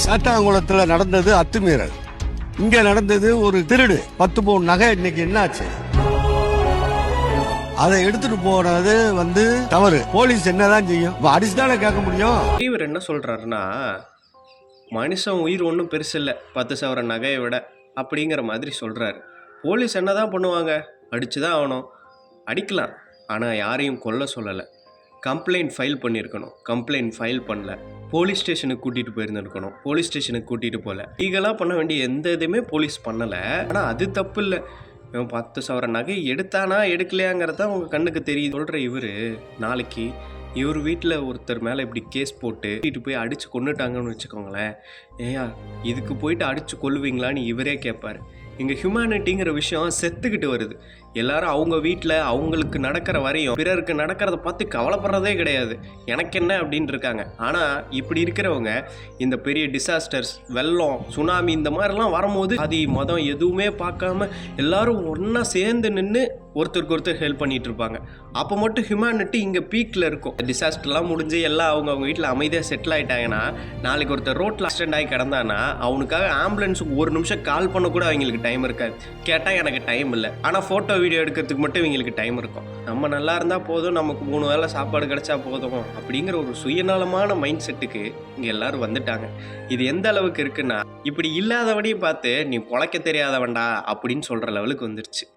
சாத்தாங்குளத்துல நடந்தது அத்துமீறல், இங்க நடந்தது ஒரு திருடு. 10 பவுன் நகை இன்னைக்கு என்னாச்சு? அதை எடுத்துட்டு போனது தவறு. போலீஸ் என்னதான் செய்யும்? அடிச்சுதானே கேட்க முடியும். இவர் என்ன சொல்றாருன்னா, மனுஷன் உயிர் ஒன்றும் பெருசு இல்லை 10 சவர நகையை விட அப்படிங்கிற மாதிரி சொல்றாரு. போலீஸ் என்னதான் பண்ணுவாங்க? அடிச்சுதான் ஆகணும். அடிக்கலாம், ஆனால் யாரையும் கொல்ல சொல்லலை. கம்ப்ளைண்ட் ஃபைல் பண்ணியிருக்கணும், கம்ப்ளைண்ட் ஃபைல் பண்ணல. போலீஸ் ஸ்டேஷனுக்கு கூட்டிகிட்டு போயிருந்துருக்கணும், போலீஸ் ஸ்டேஷனுக்கு கூட்டிகிட்டு போகல. லீகலாக பண்ண வேண்டிய எந்த இதுவுமே போலீஸ் பண்ணலை. ஆனால் அது தப்பு இல்லை. இவன் 10 சவர நகை எடுத்தானா எடுக்கலையாங்கிறத உங்கள் கண்ணுக்கு தெரியுது சொல்கிற இவர், நாளைக்கு இவர் வீட்டில் ஒருத்தர் மேலே இப்படி கேஸ் போட்டு கூட்டிகிட்டு போய் அடித்து கொண்டுட்டாங்கன்னு வச்சுக்கோங்களேன். ஏயா இதுக்கு போயிட்டு அடித்து கொல்லுவீங்களான்னு இவரே கேட்பார். இங்கே ஹியூமனிட்டிங்கிற விஷயம் செத்துக்கிட்டு வருது. எல்லாரும் அவங்க வீட்டில் அவங்களுக்கு நடக்கிற வரையும் பிறருக்கு நடக்கிறத பார்த்து கவலைப்படுறதே கிடையாது. எனக்கு என்ன அப்படின்னு இருக்காங்க. ஆனால் இப்படி இருக்கிறவங்க இந்த பெரிய டிசாஸ்டர்ஸ், வெள்ளம், சுனாமி இந்த மாதிரிலாம் வரும்போது அது மதம் எதுவுமே பார்க்காம எல்லாரும் ஒன்றா சேர்ந்து நின்று ஒருத்தருக்கு ஒருத்தர் ஹெல்ப் பண்ணிட்டு இருப்பாங்க. அப்போ மட்டும் ஹியூமனிட்டி இங்கே பீக்கில் இருக்கும். டிசாஸ்டர்லாம் முடிஞ்சு எல்லாம் அவங்க வீட்டில் அமைதியாக செட்டில் ஆகிட்டாங்கன்னா, நாளைக்கு ஒருத்தர் ரோட்டில் ஆக்சிடென்ட் ஆகி கிடந்தானா அவனுக்காக ஆம்புலன்ஸுக்கு 1 நிமிஷம் கால் பண்ண கூட அவங்களுக்கு டைம் இருக்காது. கேட்டால் எனக்கு டைம் இல்லை, ஆனால் ஃபோட்டோ வீடியோ எடுக்கிறதுக்கு மட்டும் இவங்களுக்கு டைம் இருக்கும். நம்ம நல்லா இருந்தால் போதும், நமக்கு 3 வேளை சாப்பாடு கிடைச்சா போதும் அப்படிங்கிற ஒரு சுயநலமான மைண்ட் செட்டுக்கு இங்கே எல்லாரும் வந்துட்டாங்க. இது எந்த அளவுக்கு இருக்குன்னா, இப்படி இல்லாதவனையும் பார்த்து நீ பொழைக்க தெரியாதவன்டா அப்படின்னு சொல்கிற லெவலுக்கு வந்துருச்சு.